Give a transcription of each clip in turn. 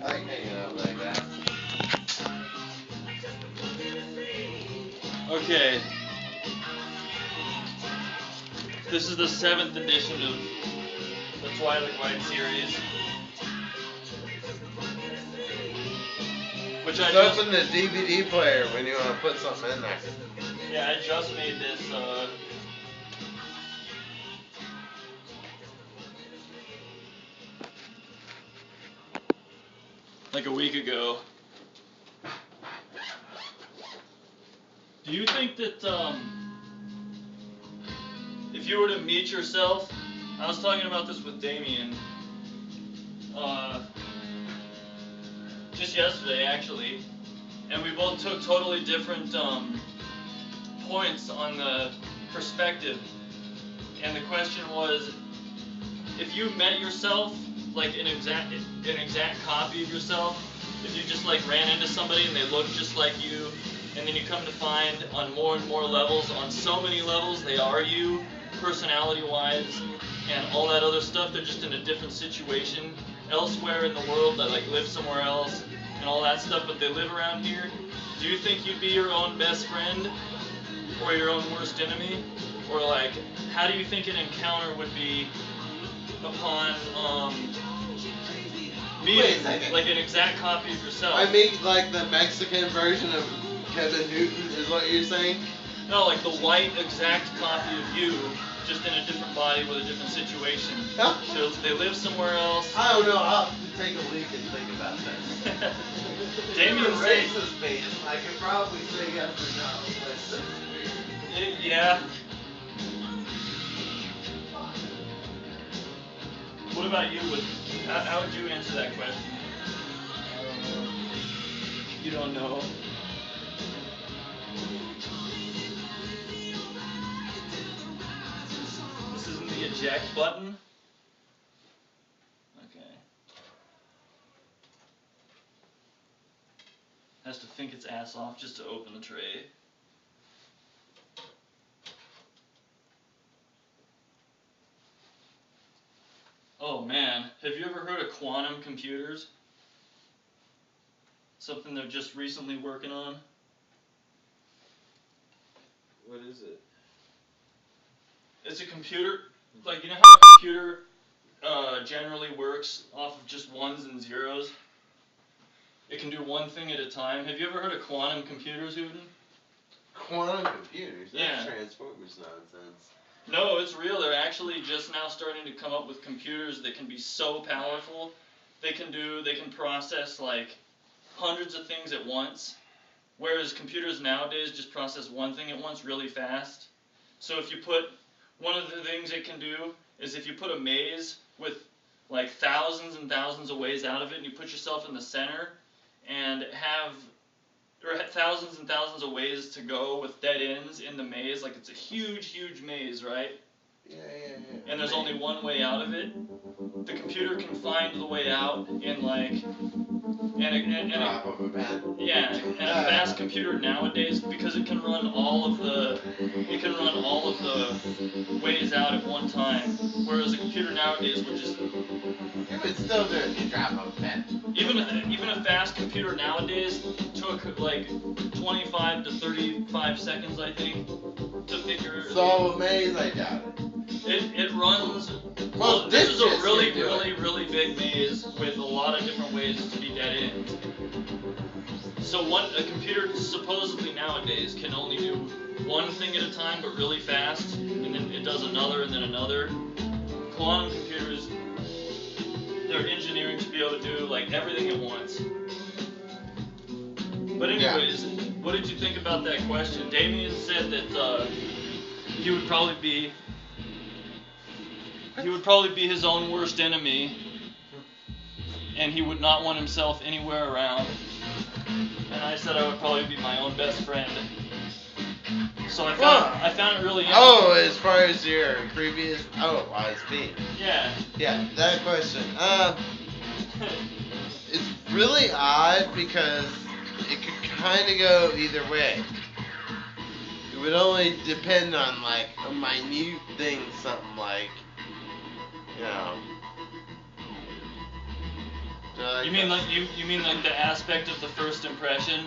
like hanging out like that. Okay. This is the 7th edition of the Twilight White series. Which I Just just... open the DVD player when you want to put something in there. Yeah, I just made this, like a week ago. Do you think that, if you were to meet yourself, I was talking about this with Damien, just yesterday actually, and we both took totally different, points on the perspective, and the question was, if you met yourself, like an exact copy of yourself, if you just like ran into somebody and they looked just like you, and then you come to find on more and more levels, on so many levels, they are you, personality-wise, and all that other stuff, they're just in a different situation elsewhere in the world, that like live somewhere else, and all that stuff, but they live around here. Do you think you'd be your own best friend, or your own worst enemy? Or like, how do you think an encounter would be upon, meeting, like an exact copy of yourself? I mean, like the Mexican version of Kevin Newton is what you're saying? No, like the white exact copy of you, just in a different body with a different situation. So they live somewhere else. I don't know. I'll have to take a week and think about this. Damien said, racist bait. I could probably say yes or no, but yeah. What about you? How would you answer that question? I don't know. You don't know. This isn't the eject button? Okay. Has to think its ass off just to open the tray. Oh man, have you ever heard of quantum computers? Something they're just recently working on? What is it? It's a computer, like, you know how a computer generally works off of just ones and zeros? It can do one thing at a time. Have you ever heard of quantum computers, Hooten? Quantum computers? That's Yeah. Transformers nonsense. No, it's real. They're actually just now starting to come up with computers that can be so powerful. They can process like hundreds of things at once, whereas computers nowadays just process one thing at once really fast. So if you put, one of the things it can do is if you put a maze with like thousands and thousands of ways out of it, and you put yourself in the center and have thousands and thousands of ways to go with dead ends in the maze, like it's a huge, huge maze, right? Yeah. And there's only one way out of it. The computer can find the way out in like, Drop of a pen. yeah, and a fast computer nowadays, because it can run all of the ways out at one time, whereas a computer nowadays would just, You would still do it if you drop a pen. even a fast computer nowadays took like 25 to 35 seconds, I think, to figure. So a maze, I doubt it. It runs. Most Well, this is a dipshits really, can do really, it. really big maze with a lot of different ways to be dead ends. So a computer supposedly nowadays can only do one thing at a time, but really fast, and then it does another and then another. Quantum computers, they're engineering to be able to do like everything at once. But anyways, What did you think about that question? Damien said that he would probably be his own worst enemy, and he would not want himself anywhere around. And I said I would probably be my own best friend. So I found it really interesting. Oh, as far as your previous... Oh, ISP. Yeah. Yeah, that question. It's really odd because it could kind of go either way. It would only depend on, like, a minute thing, something like, you know, Like You mean like the aspect of the first impression?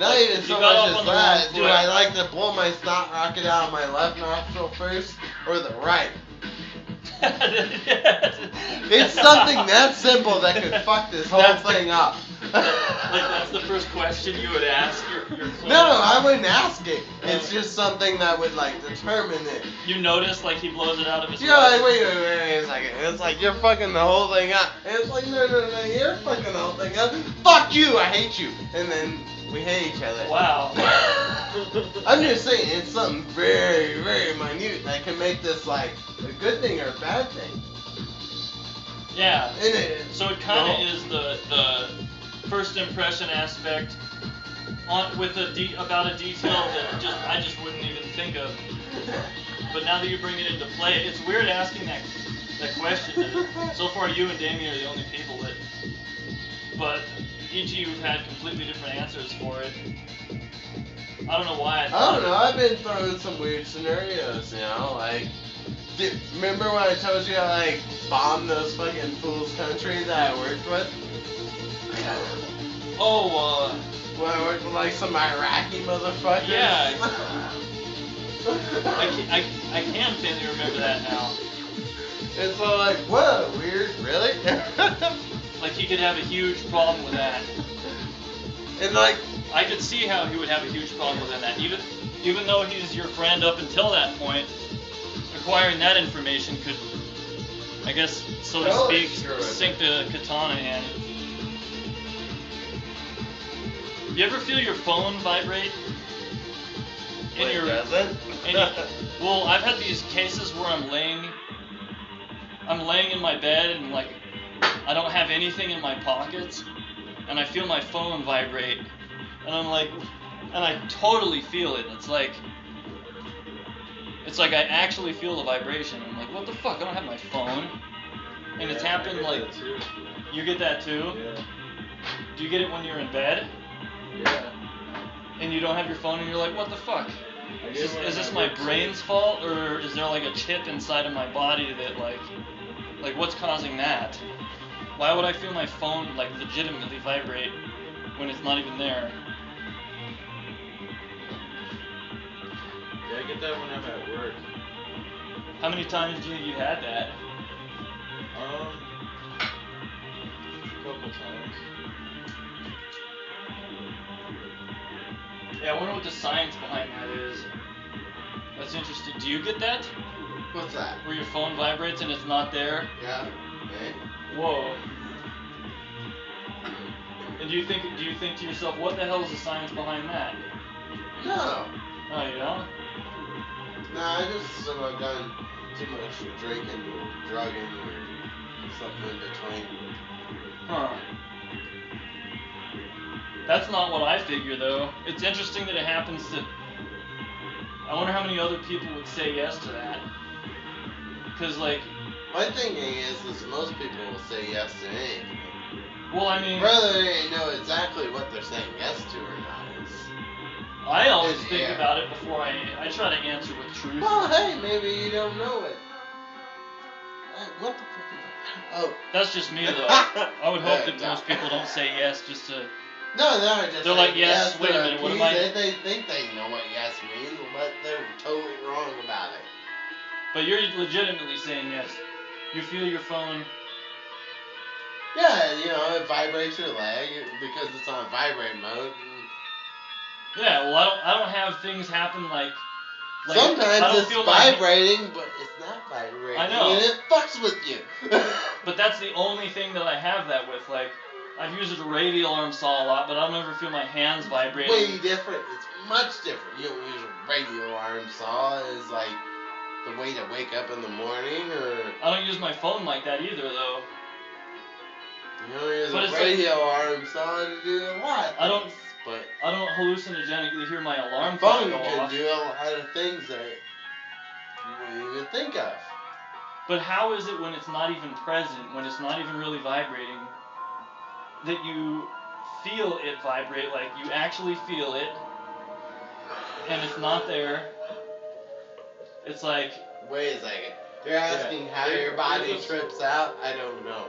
not like, even you so got much off on as the that. wrong Do foot. I like to blow my snot rocket out of my left nostril first or the right? It's something that simple that could fuck this whole thing up. Like that's the first question you would ask your client? No, I wouldn't ask it. It's just something that would like determine it. You notice like he blows it out of his Yeah, like wait a second. It's like you're fucking the whole thing up. And it's like no, you're fucking the whole thing up. Fuck you, I hate you. And then we hate each other. Wow. I'm just saying it's something very, very minute that can make this like a good thing or a bad thing. Yeah. And So it kind of is the first impression aspect on with about a detail that I just wouldn't even think of. But now that you bring it into play, it's weird asking that question. So far, you and Damien are the only people that. But each of you have had completely different answers for it. I don't know why. I don't know. I've been thrown in some weird scenarios, you know, like. Remember when I told you I like bombed those fucking fools' country that I worked with? Oh, when I worked with like some Iraqi motherfuckers. Yeah. I can faintly remember that now. And so like, whoa, weird, really? Like he could have a huge problem with that. And like, I could see how he would have a huge problem with that. Even though he's your friend up until that point, acquiring that information could, I guess, so to speak, sink the katana in. You ever feel your phone vibrate? Does it? Well, I've had these cases where I'm laying in my bed and like I don't have anything in my pockets, and I feel my phone vibrate, and I'm like, and I totally feel it. It's like I actually feel the vibration. I'm like, what the fuck? I don't have my phone. And it's happened like. You get that too? Yeah. Do you get it when you're in bed? Yeah. And you don't have your phone and you're like, what the fuck? Is this my brain's fault, or is there like a chip inside of my body that like what's causing that? Why would I feel my phone like legitimately vibrate when it's not even there? Yeah, I get that when I'm at work. How many times do you think you had that? A couple times. Yeah, I wonder what the science behind that is. That's interesting. Do you get that? What's that? Where your phone vibrates and it's not there? Yeah. Hey. Whoa. And do you think to yourself, what the hell is the science behind that? No. Oh, you don't? Nah, I just assume I've done too much drinking or drugging or something in between. Huh. That's not what I figure, though. It's interesting that it happens to... I wonder how many other people would say yes to that. Because, like... My thinking is most people will say yes to anything. Well, I mean... Whether they know exactly what they're saying yes to or not is... I always think about it before I try to answer with truth. Well, hey, maybe you don't know it. What the fuck is that? Oh. That's just me, though. I would hope that most people don't say yes just to... No, just they're like, yes, wait a minute, what am I... They think they know what yes means, but they're totally wrong about it. But you're legitimately saying yes. You feel your phone... Yeah, you know, it vibrates your leg because it's on vibrate mode. Yeah, well, I don't have things happen like sometimes it's vibrating, but it's not vibrating. I know. And it fucks with you. But that's the only thing that I have that with. Like, I've used a radial arm saw a lot, but I don't ever feel my hands vibrating. Way different. It's much different. You don't use a radial arm saw as like the way to wake up in the morning, or... I don't use my phone like that either, though. You know, use a radial arm saw to do a lot. I don't hallucinogenically hear my alarm clock go off. Phone off. can do a lot of things that you wouldn't even think of. But how is it when it's not even present, when it's not even really vibrating, that you feel it vibrate, like you actually feel it, and it's not there? It's like... Wait a second. You're asking how your body trips out? I don't know.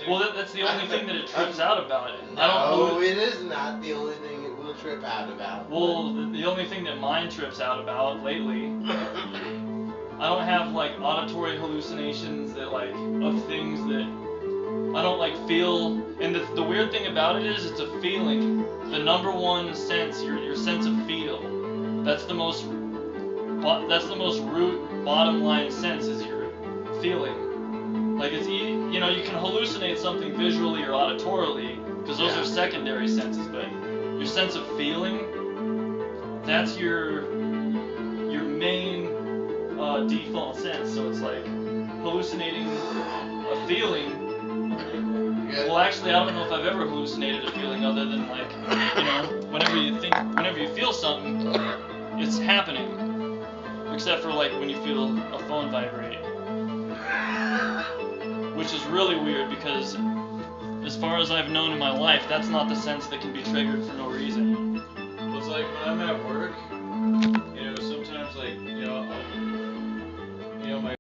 Well, that's the only thing that it trips out about it. No, I don't. it is not the only thing it will trip out about. Well, the only thing that mine trips out about lately, I don't have like auditory hallucinations that like of things that I don't like feel. And the weird thing about it is it's a feeling. The number one sense, your sense of feel. That's the most root bottom line sense is your feeling. Like it's you know, you can hallucinate something visually or auditorily because those are secondary senses, but your sense of feeling, that's your main default sense. So it's like hallucinating a feeling. Well, actually, I don't know if I've ever hallucinated a feeling other than like, you know, whenever you feel something, it's happening. Except for like when you feel a phone vibrate. Which is really weird because as far as I've known in my life, that's not the sense that can be triggered for no reason. Well, it's like when I'm at